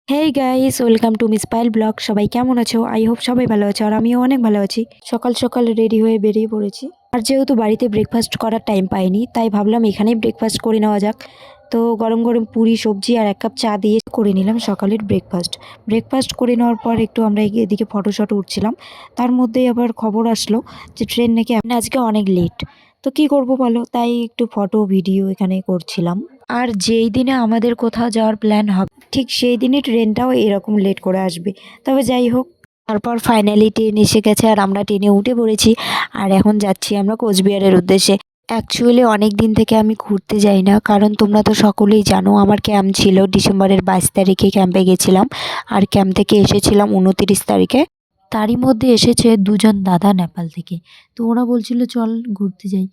Hey guys, welcome to মিসপাইল blog. সবাই কেমন আছো? আই হোপ সবাই ভালো আছো, আর আমিও অনেক ভালো আছি। সকাল সকাল রেডি হয়ে বেরিয়ে পড়েছি। আর যেহেতু বাড়িতে ব্রেকফাস্ট করার টাইম পাইনি, তাই ভাবলাম এখানেই ব্রেকফাস্ট করে নেওয়া যাক। তো গরম গরম পুরি, সবজি আর 1 কাপ চা দিয়ে করে নিলাম সকালের ব্রেকফাস্ট করে নেওয়ার পর একটু আমরা এদিকে ফটো উঠছিলাম। তার মধ্যেই আবার খবর আসলো যে ট্রেন নাকি আজকে অনেক লেট। তো কি করব বলো, তাই একটু ফটো ভিডিও এখানে করছিলাম। আর যেই দিনে আমাদের কোথাও যাওয়ার প্ল্যান হবে, ঠিক সেই দিনই ট্রেনটাও এরকম লেট করে আসবে। তবে যাই হোক, তারপর ফাইনালি ট্রেন এসে গেছে আর আমরা ট্রেনে উঠে পড়েছি। আর এখন যাচ্ছি আমরা কোচবিহারের উদ্দেশ্যে। অ্যাকচুয়ালি অনেক দিন থেকে আমি ঘুরতে যাই না, কারণ তোমরা তো সকলেই জানো আমার ক্যাম্প ছিল ডিসেম্বরের 22 তারিখে ক্যাম্পে গেছিলাম। আর ক্যাম্প থেকে এসেছিলাম 29 তারিখে। তারই মধ্যে এসেছে দুজন দাদা নেপাল থেকে। তো ওরা বলছিল চল ঘুরতে যাই।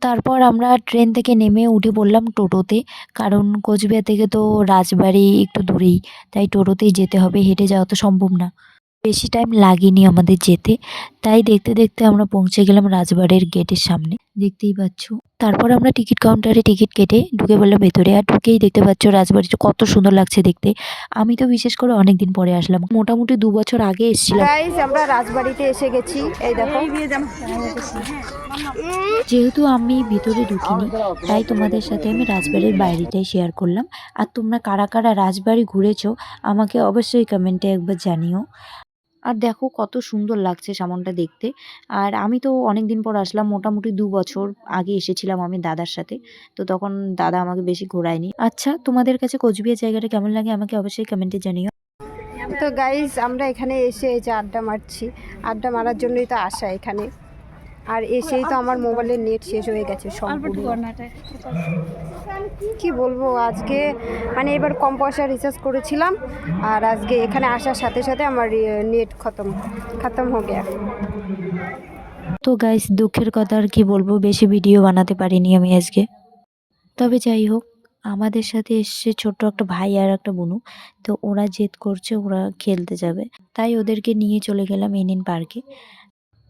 তারপর আমরা ট্রেন থেকে নেমে উঠে পড়লাম টোটোতে, কারণ কোচবিহার থেকে তো রাজবাড়ি একটু দূরেই, তাই টোটোতেই যেতে হবে, হেঁটে যাওয়া তো সম্ভব না। বেশি টাইম লাগেনি আমাদের যেতে, তাই দেখতে দেখতে আমরা পৌঁছে গেলাম রাজবাড়ির গেটের সামনে, দেখতেই পাচ্ছ। তারপর আমরা টিকিট কাউন্টারে টিকিট কেটে ঢুকে পড়লাম ভেতরে। আর ঢুকেই দেখতে পাচ্ছ রাজবাড়িটা কত সুন্দর লাগছে দেখতে। আমি তো বিশেষ করে অনেক দিন পরে আসলাম, মোটামুটি 2 বছর আগে এসেছিলাম। গাইস, আমরা রাজবাড়িতে এসে গেছি। এই দেখো, যেহেতু আমি ভিতরে ঢুকিনি, তাই তোমাদের সাথে আমি রাজবাড়ির বাইরেটাই শেয়ার করলাম। আর তোমরা কারা কারা রাজবাড়ি ঘুরেছো আমাকে অবশ্যই কমেন্টে একবার জানিও। আর দেখো কত সুন্দর লাগছে সামনটা দেখতে। আর আমি তো অনেক দিন পর আসলাম, মোটামুটি 2 বছর আগে এসেছিলাম আমি দাদার সাথে। তো তখন দাদা আমাকে বেশি ঘোরায়নি। আচ্ছা, তোমাদের কাছে কোচবিহার জায়গাটা কেমন লাগে আমাকে অবশ্যই কমেন্টে জানিও। তো গাইস আমরা এখানে এসে এই যে আড্ডা মারছি। আড্ডা মারার জন্যই তো আসা এখানে। আর এসেই তো আমার মোবাইলের নেট শেষ হয়ে গেছে সম্পূর্ণ। কি বলবো, আজকে মানে এবার কম পয়সা রিচার্জ করেছিলাম, আর আজকে এখানে আসার সাথে সাথে আমার নেট খতম হয়ে গেছে। তো গাইস, দুঃখের কথা আর কি বলবো, বেশি ভিডিও বানাতে পারিনি আমি আজকে। তবে যাই হোক, আমাদের সাথে এসছে ছোট্ট একটা ভাই আর একটা বোনু। তো ওরা জেদ করছে, ওরা খেলতে যাবে, তাই ওদেরকে নিয়ে চলে গেলাম এনএন পার্কে।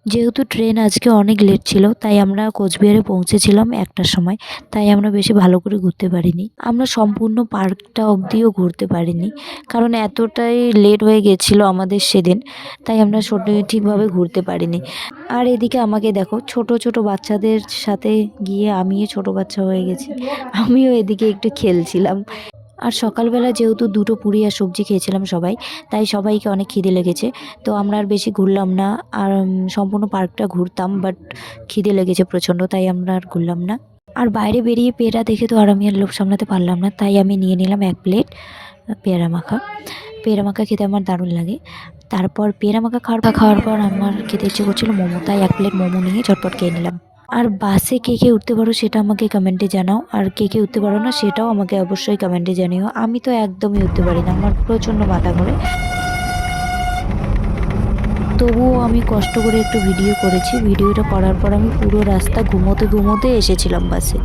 যেহেতু ট্রেন আজকে অনেক লেট ছিল, তাই আমরা কোচবিহারে পৌঁছেছিলাম 1টার সময়। তাই আমরা বেশি ভালো করে ঘুরতে পারিনি, আমরা সম্পূর্ণ পার্কটা অবধিও ঘুরতে পারিনি, কারণ এতটাই লেট হয়ে গেছিলো আমাদের সেদিন। তাই আমরা ঠিকভাবে ঘুরতে পারিনি। আর এদিকে আমাকে দেখো, ছোট ছোট বাচ্চাদের সাথে গিয়ে আমিও ছোট বাচ্চা হয়ে গেছি, আমিও এদিকে একটু খেলছিলাম। আর সকালবেলা যেহেতু 2টো পুরি আর সবজি খেয়েছিলাম সবাই, তাই সবাইকে অনেক খিদে লেগেছে। তো আমরা আর বেশি ঘুরলাম না। আর সম্পূর্ণ পার্কটা ঘুরতাম, বাট খিদে লেগেছে প্রচণ্ড, তাই আমরা আর ঘুরলাম না। আর বাইরে বেরিয়ে পেয়ারা দেখে তো আর আমি আর লোভ সামলাতে পারলাম না, তাই আমি নিয়ে নিলাম 1 প্লেট পেয়ারা মাখা। পেয়ারা মাখা খেতে আমার দারুণ লাগে। তারপর পেয়ারা মাখা খাওয়ার পর আমার খেতে ইচ্ছে করছিল মোমো, তাই 1 প্লেট মোমো নিয়ে চটপট খেয়ে নিলাম। আর বাসে কে কে উঠতে পারো সেটা আমাকে কমেন্টে জানাও, আর কে কে উঠতে পারো না সেটাও আমাকে অবশ্যই কমেন্টে জানিও। আমি তো একদমই উঠতে পারি না, আমার প্রচণ্ড মাথা ঘোরে। তবুও আমি কষ্ট করে একটু ভিডিও করেছি। ভিডিওটা করার পর আমি পুরো রাস্তা ঘুমোতে এসেছিলাম বাসে।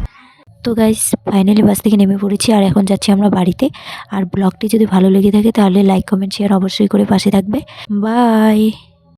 তো গাইস, ফাইনালি বাস থেকে নেমে পড়েছি আর এখন যাচ্ছি আমরা বাড়িতে। আর ব্লগটি যদি ভালো লেগে থাকে তাহলে লাইক কমেন্ট শেয়ার অবশ্যই করে পাশে থাকবে। বাই।